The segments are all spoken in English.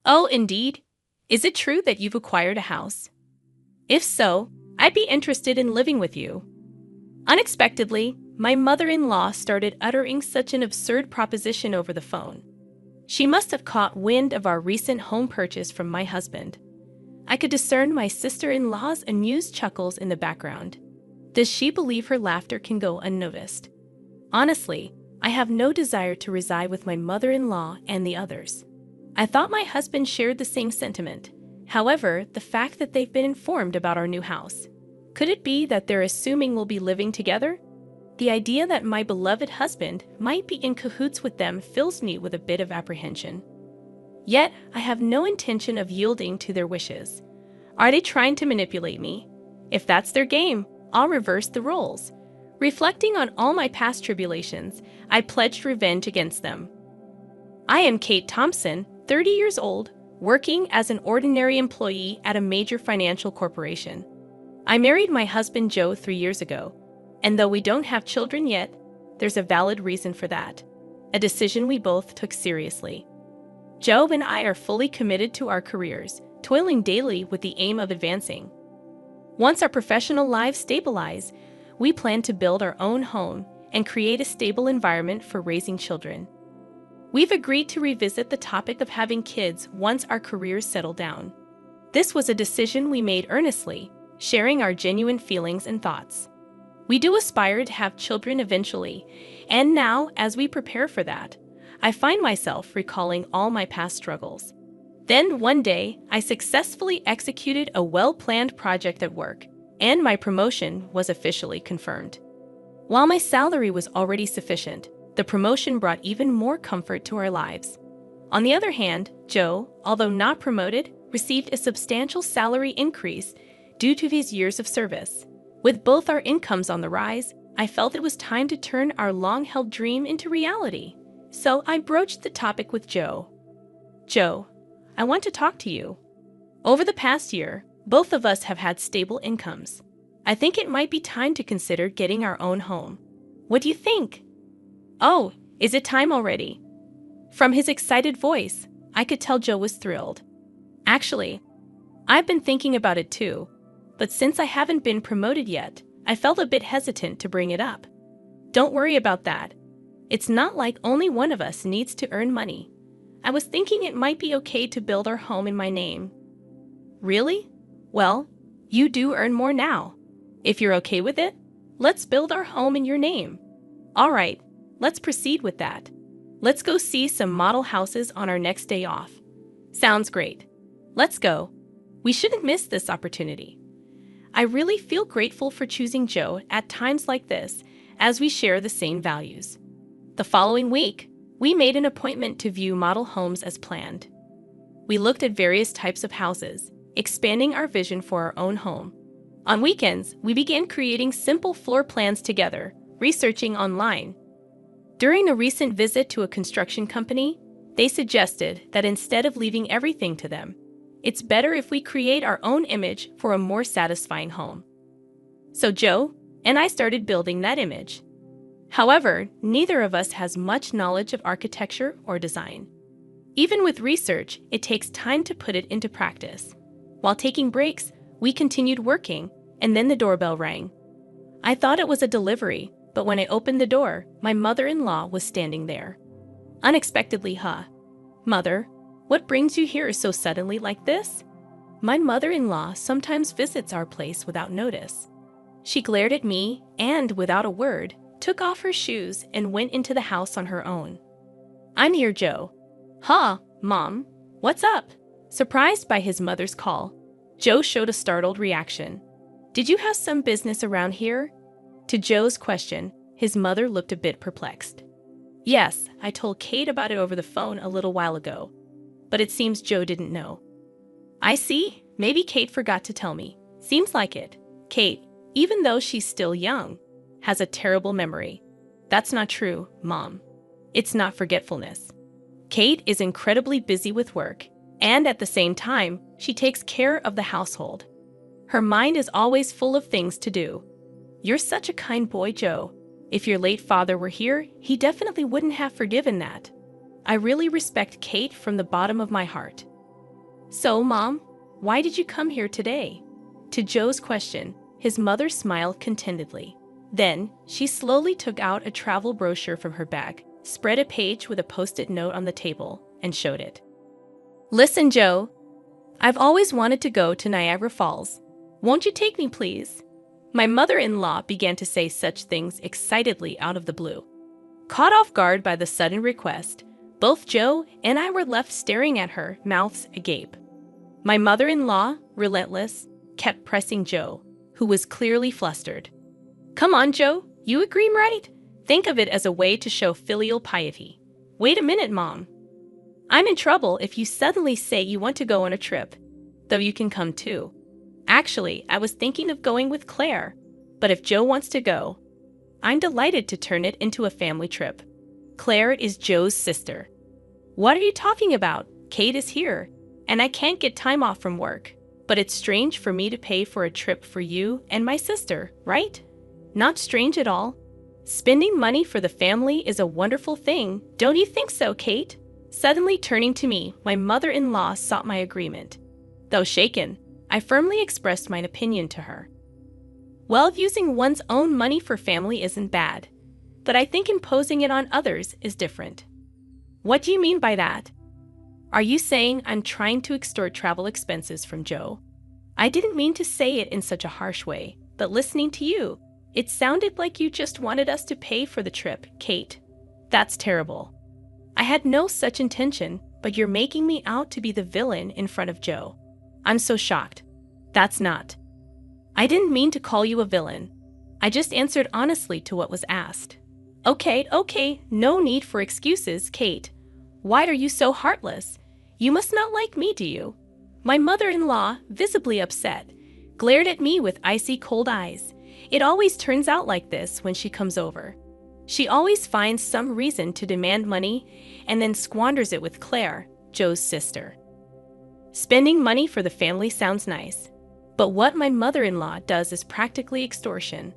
Oh, indeed. Is it true that you've acquired a house? If so, I'd be interested in living with you. Unexpectedly, my mother-in-law started uttering such an absurd proposition over the phone. She must have caught wind of our recent home purchase from my husband. I could discern my sister-in-law's amused chuckles in the background. Does she believe her laughter can go unnoticed? Honestly, I have no desire to reside with my mother-in-law and the others. I thought my husband shared the same sentiment. However, the fact that they've been informed about our new house. Could it be that they're assuming we'll be living together? The idea that my beloved husband might be in cahoots with them fills me with a bit of apprehension. Yet, I have no intention of yielding to their wishes. Are they trying to manipulate me? If that's their game, I'll reverse the roles. Reflecting on all my past tribulations, I pledged revenge against them. I am Kate Thompson, 30 years old, working as an ordinary employee at a major financial corporation. I married my husband Joe 3 years ago, and though we don't have children yet, there's a valid reason for that. A decision we both took seriously. Joe and I are fully committed to our careers, toiling daily with the aim of advancing. Once our professional lives stabilize, we plan to build our own home and create a stable environment for raising children. We've agreed to revisit the topic of having kids once our careers settle down. This was a decision we made earnestly, sharing our genuine feelings and thoughts. We do aspire to have children eventually, and now, as we prepare for that, I find myself recalling all my past struggles. Then one day, I successfully executed a well-planned project at work, and my promotion was officially confirmed. While my salary was already sufficient, the promotion brought even more comfort to our lives. On the other hand, Joe, although not promoted, received a substantial salary increase due to his years of service. With both our incomes on the rise, I felt it was time to turn our long-held dream into reality. So I broached the topic with Joe. Joe, I want to talk to you. Over the past year, both of us have had stable incomes. I think it might be time to consider getting our own home. What do you think? Oh, is it time already? From his excited voice, I could tell Joe was thrilled. Actually, I've been thinking about it too, but since I haven't been promoted yet, I felt a bit hesitant to bring it up. Don't worry about that. It's not like only one of us needs to earn money. I was thinking it might be okay to build our home in my name. Really? Well, you do earn more now. If you're okay with it, let's build our home in your name. All right, let's proceed with that. Let's go see some model houses on our next day off. Sounds great. Let's go. We shouldn't miss this opportunity. I really feel grateful for choosing Joe at times like this, as we share the same values. The following week, we made an appointment to view model homes as planned. We looked at various types of houses, expanding our vision for our own home. On weekends, we began creating simple floor plans together, researching online. During a recent visit to a construction company, they suggested that instead of leaving everything to them, it's better if we create our own image for a more satisfying home. So Joe and I started building that image. However, neither of us has much knowledge of architecture or design. Even with research, it takes time to put it into practice. While taking breaks, we continued working, and then the doorbell rang. I thought it was a delivery, but when I opened the door, my mother-in-law was standing there. Unexpectedly, huh? Mother, what brings you here so suddenly like this? My mother-in-law sometimes visits our place without notice. She glared at me and, without a word, took off her shoes and went into the house on her own. I'm here, Joe. Huh, Mom? What's up? Surprised by his mother's call, Joe showed a startled reaction. Did you have some business around here? To Joe's question, his mother looked a bit perplexed. Yes, I told Kate about it over the phone a little while ago, but it seems Joe didn't know. I see. Maybe Kate forgot to tell me. Seems like it. Kate, even though she's still young, has a terrible memory. That's not true, Mom. It's not forgetfulness. Kate is incredibly busy with work, and at the same time, she takes care of the household. Her mind is always full of things to do. You're such a kind boy, Joe. If your late father were here, he definitely wouldn't have forgiven that. I really respect Kate from the bottom of my heart. So, Mom, why did you come here today? To Joe's question, his mother smiled contentedly. Then, she slowly took out a travel brochure from her bag, spread a page with a post-it note on the table, and showed it. Listen, Joe, I've always wanted to go to Niagara Falls. Won't you take me, please? My mother-in-law began to say such things excitedly out of the blue. Caught off guard by the sudden request, both Joe and I were left staring at her, mouths agape. My mother-in-law, relentless, kept pressing Joe, who was clearly flustered. Come on, Joe, you agree, right? Think of it as a way to show filial piety. Wait a minute, Mom. I'm in trouble if you suddenly say you want to go on a trip, though you can come too. Actually, I was thinking of going with Claire, but if Joe wants to go, I'm delighted to turn it into a family trip. Claire is Joe's sister. What are you talking about? Kate is here, and I can't get time off from work. But it's strange for me to pay for a trip for you and my sister, right? Not strange at all. Spending money for the family is a wonderful thing, don't you think so, Kate? Suddenly turning to me, my mother-in-law sought my agreement. Though shaken, I firmly expressed my opinion to her. Well, using one's own money for family isn't bad, but I think imposing it on others is different. What do you mean by that? Are you saying I'm trying to extort travel expenses from Joe? I didn't mean to say it in such a harsh way, but listening to you, it sounded like you just wanted us to pay for the trip, Kate. That's terrible. I had no such intention, but you're making me out to be the villain in front of Joe. I'm so shocked. That's not. I didn't mean to call you a villain. I just answered honestly to what was asked. Okay, no need for excuses, Kate. Why are you so heartless? You must not like me, do you? My mother-in-law, visibly upset, glared at me with icy cold eyes. It always turns out like this when she comes over. She always finds some reason to demand money and then squanders it with Claire, Joe's sister. Spending money for the family sounds nice, but what my mother-in-law does is practically extortion.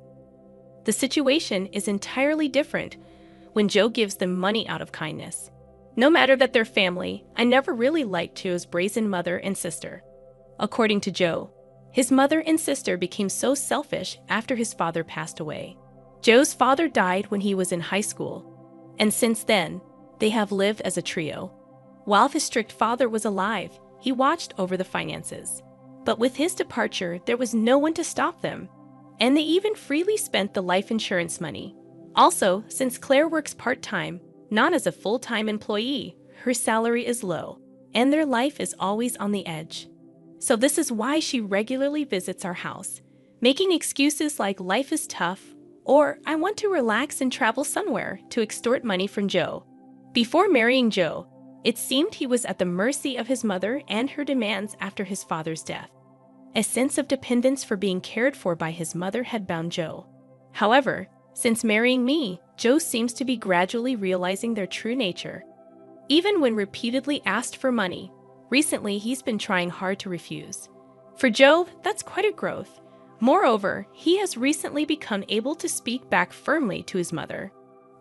The situation is entirely different when Joe gives them money out of kindness. No matter that they're family, I never really liked Joe's brazen mother and sister. According to Joe, his mother and sister became so selfish after his father passed away. Joe's father died when he was in high school, and since then, they have lived as a trio. While his strict father was alive, he watched over the finances. But with his departure, there was no one to stop them, and they even freely spent the life insurance money. Also, since Claire works part-time, not as a full-time employee, her salary is low, and their life is always on the edge. So this is why she regularly visits our house, making excuses like life is tough, or I want to relax and travel somewhere to extort money from Joe. Before marrying Joe, it seemed he was at the mercy of his mother and her demands after his father's death. A sense of dependence for being cared for by his mother had bound Joe. However, since marrying me, Joe seems to be gradually realizing their true nature. Even when repeatedly asked for money, recently he's been trying hard to refuse. For Joe, that's quite a growth. Moreover, he has recently become able to speak back firmly to his mother.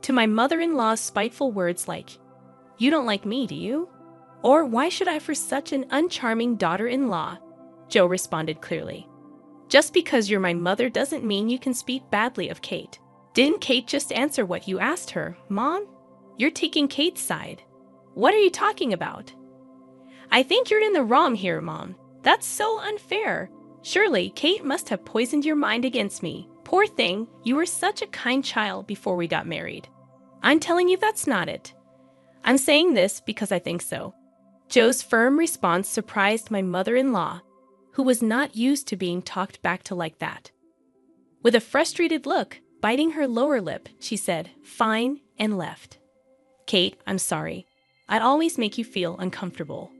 To my mother-in-law's spiteful words like, "You don't like me, do you?" Or "Why should I for such an uncharming daughter-in-law?" Joe responded clearly. "Just because you're my mother doesn't mean you can speak badly of Kate. Didn't Kate just answer what you asked her, Mom? You're taking Kate's side. What are you talking about?" "I think you're in the wrong here, Mom. That's so unfair. Surely Kate must have poisoned your mind against me. Poor thing, you were such a kind child before we got married." "I'm telling you that's not it. I'm saying this because I think so." Joe's firm response surprised my mother-in-law, who was not used to being talked back to like that. With a frustrated look, biting her lower lip, she said, "Fine," and left. "Kate, I'm sorry. I'd always make you feel uncomfortable."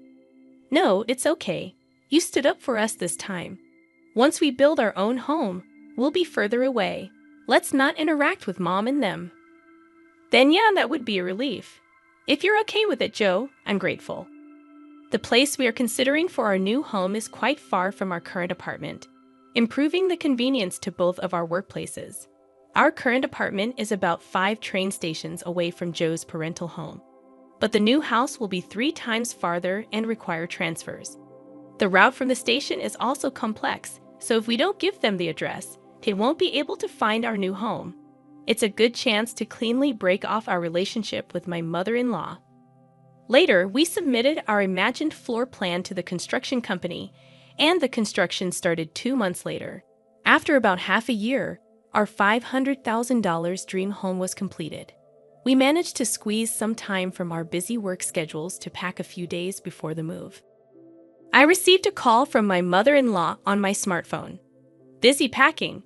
"No, it's okay. You stood up for us this time. Once we build our own home, we'll be further away. Let's not interact with Mom and them." "Then yeah, that would be a relief. If you're okay with it, Joe, I'm grateful." The place we are considering for our new home is quite far from our current apartment, improving the convenience to both of our workplaces. Our current apartment is about 5 train stations away from Joe's parental home, but the new house will be 3 times farther and require transfers. The route from the station is also complex, so if we don't give them the address, they won't be able to find our new home. It's a good chance to cleanly break off our relationship with my mother-in-law. Later, we submitted our imagined floor plan to the construction company, and the construction started 2 months later. After about half a year, our $500,000 dream home was completed. We managed to squeeze some time from our busy work schedules to pack a few days before the move. I received a call from my mother-in-law on my smartphone. Busy packing.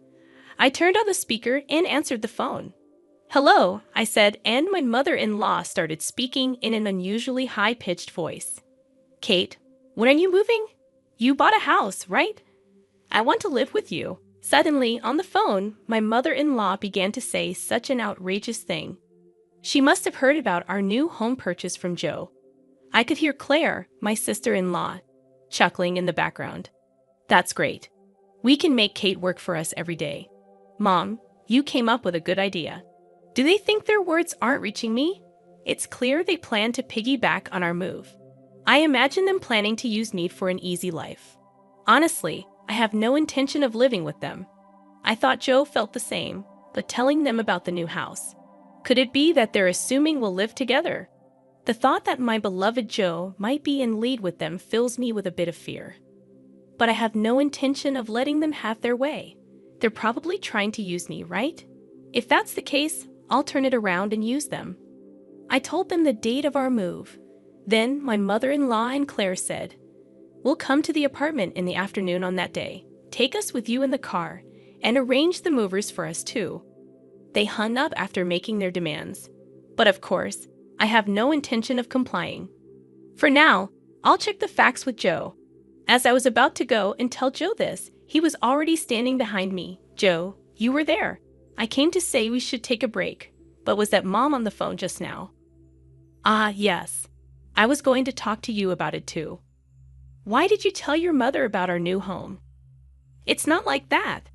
I turned on the speaker and answered the phone. "Hello," I said, and my mother-in-law started speaking in an unusually high-pitched voice. "Kate, when are you moving? You bought a house, right? I want to live with you." Suddenly, on the phone, my mother-in-law began to say such an outrageous thing. She must have heard about our new home purchase from Joe. I could hear Claire, my sister-in-law, chuckling in the background. "That's great. We can make Kate work for us every day. Mom, you came up with a good idea." Do they think their words aren't reaching me? It's clear they plan to piggyback on our move. I imagine them planning to use me for an easy life. Honestly, I have no intention of living with them. I thought Joe felt the same, but telling them about the new house. Could it be that they're assuming we'll live together? The thought that my beloved Joe might be in league with them fills me with a bit of fear. But I have no intention of letting them have their way. They're probably trying to use me, right? If that's the case, I'll turn it around and use them. I told them the date of our move. Then my mother-in-law and Claire said, "We'll come to the apartment in the afternoon on that day. Take us with you in the car, and arrange the movers for us too." They hung up after making their demands. But of course, I have no intention of complying. For now, I'll check the facts with Joe. As I was about to go and tell Joe this, he was already standing behind me. "Joe, you were there. I came to say we should take a break, but was that Mom on the phone just now?" "Ah, yes. I was going to talk to you about it too." "Why did you tell your mother about our new home?" "It's not like that.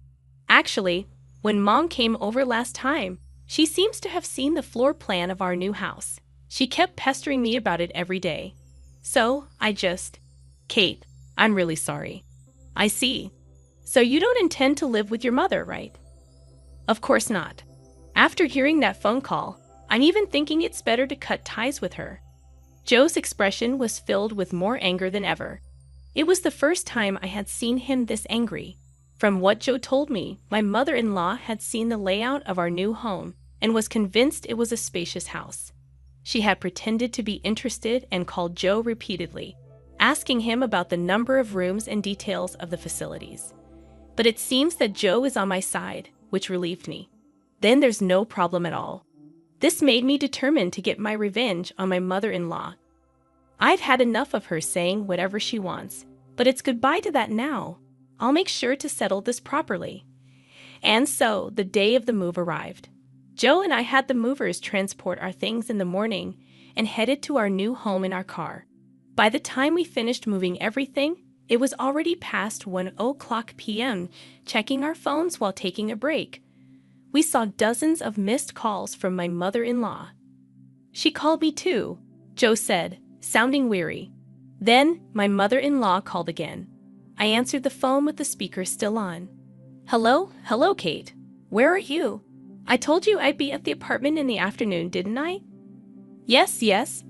Actually, when Mom came over last time, she seems to have seen the floor plan of our new house. She kept pestering me about it every day. So, Kate, I'm really sorry." "I see. So you don't intend to live with your mother, right?" "Of course not. After hearing that phone call, I'm even thinking it's better to cut ties with her." Joe's expression was filled with more anger than ever. It was the first time I had seen him this angry. From what Joe told me, my mother-in-law had seen the layout of our new home and was convinced it was a spacious house. She had pretended to be interested and called Joe repeatedly, asking him about the number of rooms and details of the facilities. But it seems that Joe is on my side, which relieved me. Then there's no problem at all. This made me determined to get my revenge on my mother-in-law. I've had enough of her saying whatever she wants, but it's goodbye to that now. I'll make sure to settle this properly. And so, the day of the move arrived. Joe and I had the movers transport our things in the morning and headed to our new home in our car. By the time we finished moving everything, it was already past 1:00 p.m., checking our phones while taking a break. We saw dozens of missed calls from my mother-in-law. "She called me too," Joe said, sounding weary. Then my mother-in-law called again. I answered the phone with the speaker still on. Hello, Kate. Where are you? I told you I'd be at the apartment in the afternoon, didn't I?" Yes,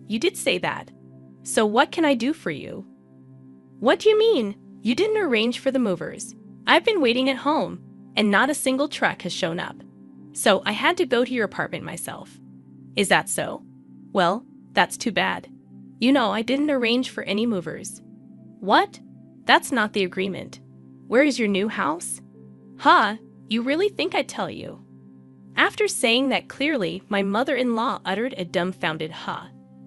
you did say that. So what can I do for you?" "What do you mean? You didn't arrange for the movers. I've been waiting at home, and not a single truck has shown up. So I had to go to your apartment myself." "Is that so? Well, that's too bad. You know I didn't arrange for any movers." "What? That's not the agreement. Where is your new house?" "Huh? You really think I'd tell you?" After saying that clearly, my mother-in-law uttered a dumbfounded huh.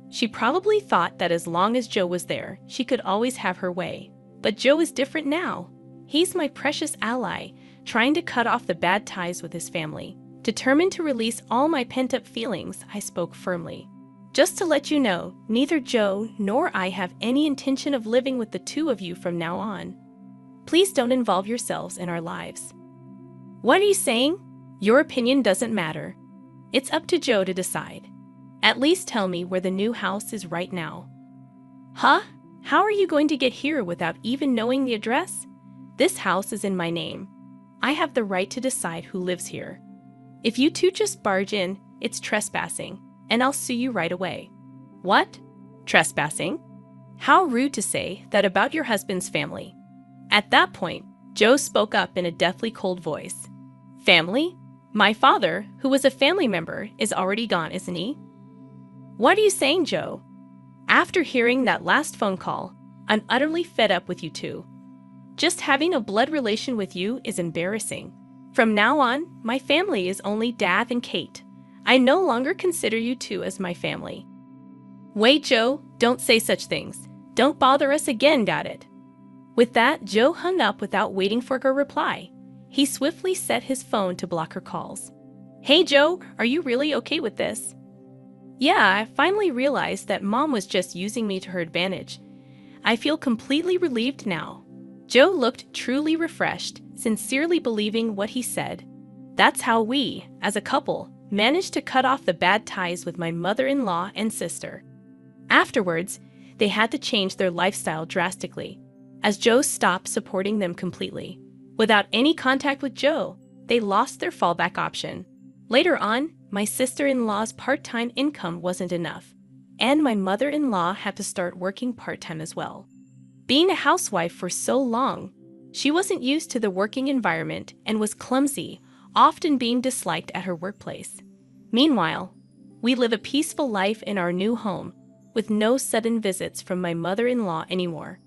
She probably thought that as long as Joe was there, she could always have her way. But Joe is different now. He's my precious ally, trying to cut off the bad ties with his family. Determined to release all my pent-up feelings, I spoke firmly. "Just to let you know, neither Joe nor I have any intention of living with the two of you from now on. Please don't involve yourselves in our lives." "What are you saying? Your opinion doesn't matter. It's up to Joe to decide. At least tell me where the new house is right now." "Huh? How are you going to get here without even knowing the address? This house is in my name. I have the right to decide who lives here. If you two just barge in, it's trespassing, and I'll sue you right away." "What? Trespassing? How rude to say that about your husband's family." At that point, Joe spoke up in a deathly cold voice. "Family? My father, who was a family member, is already gone, isn't he?" "What are you saying, Joe? After hearing that last phone call, I'm utterly fed up with you two. Just having a blood relation with you is embarrassing. From now on, my family is only Dad and Kate. I no longer consider you two as my family." "Wait, Joe, don't say such things. Don't bother us again, got it?" With that, Joe hung up without waiting for her reply. He swiftly set his phone to block her calls. "Hey, Joe, are you really okay with this?" "Yeah, I finally realized that Mom was just using me to her advantage. I feel completely relieved now." Joe looked truly refreshed, sincerely believing what he said. "That's how we, as a couple, managed to cut off the bad ties with my mother-in-law and sister." Afterwards, they had to change their lifestyle drastically, as Joe stopped supporting them completely. Without any contact with Joe, they lost their fallback option. Later on, my sister-in-law's part-time income wasn't enough, and my mother-in-law had to start working part-time as well. Being a housewife for so long, she wasn't used to the working environment and was clumsy, often being disliked at her workplace. Meanwhile, we live a peaceful life in our new home, with no sudden visits from my mother-in-law anymore.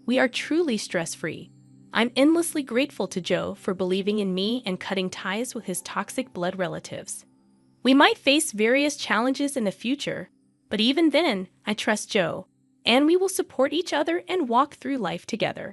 We are truly stress-free. I'm endlessly grateful to Joe for believing in me and cutting ties with his toxic blood relatives. We might face various challenges in the future, but even then, I trust Joe, and we will support each other and walk through life together.